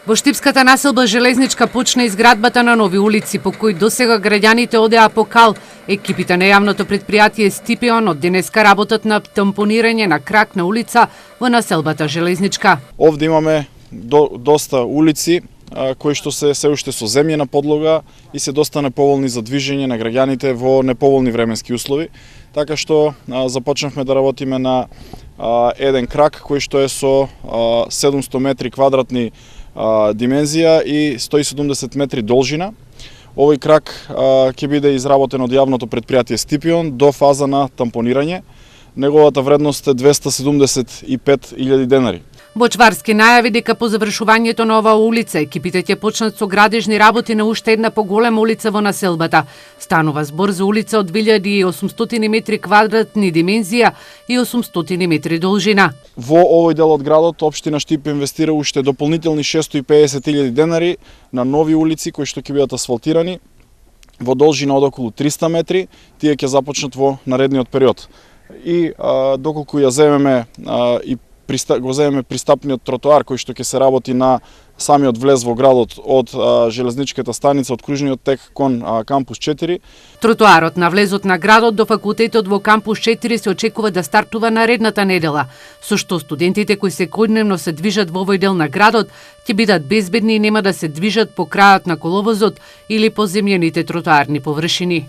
Во Штипската населба Железничка почна изградбата на нови улици по кои досега граѓаните одеа по кал. Екипите на јавното предпријатие Стипион од денеска работат на тампонирање на крак на улица во населбата Железничка. Овде имаме доста улици кои што се уште со земјена подлога и се доста неповолни за движење на граѓаните во неповолни временски услови. Така што започнавме да работиме на еден крак кој што е со 700 метри квадратни димензија и 170 метри должина. Овој крак ќе биде изработен од јавното предпријатие Стипион до фаза на тампонирање. Неговата вредност е 275.000 денари. Бочварски најави дека по завршувањето на оваа улица екипите ќе почнат со градежни работи на уште една поголема улица во населбата. Станува збор за улица од 2800 метри квадратни димензија и 800 метри должина. Во овој дел од градот општина Штип инвестира уште дополнителни 650.000 денари на нови улици кои што ќе бидат асфалтирани во должина од околу 300 метри. Тие ќе започнат во наредниот период. И доколку ја земеме го земеме пристапниот тротоар кој што ќе се работи на самиот влез во градот од железничката станица од кружниот тек кон кампус 4. Тротоарот на влезот на градот до факултетот во кампус 4 се очекува да стартува наредната недела, со што студентите кои секојдневно се движат во овој дел на градот ќе бидат безбедни и нема да се движат по крајот на коловозот или по земјаните тротоарни површини.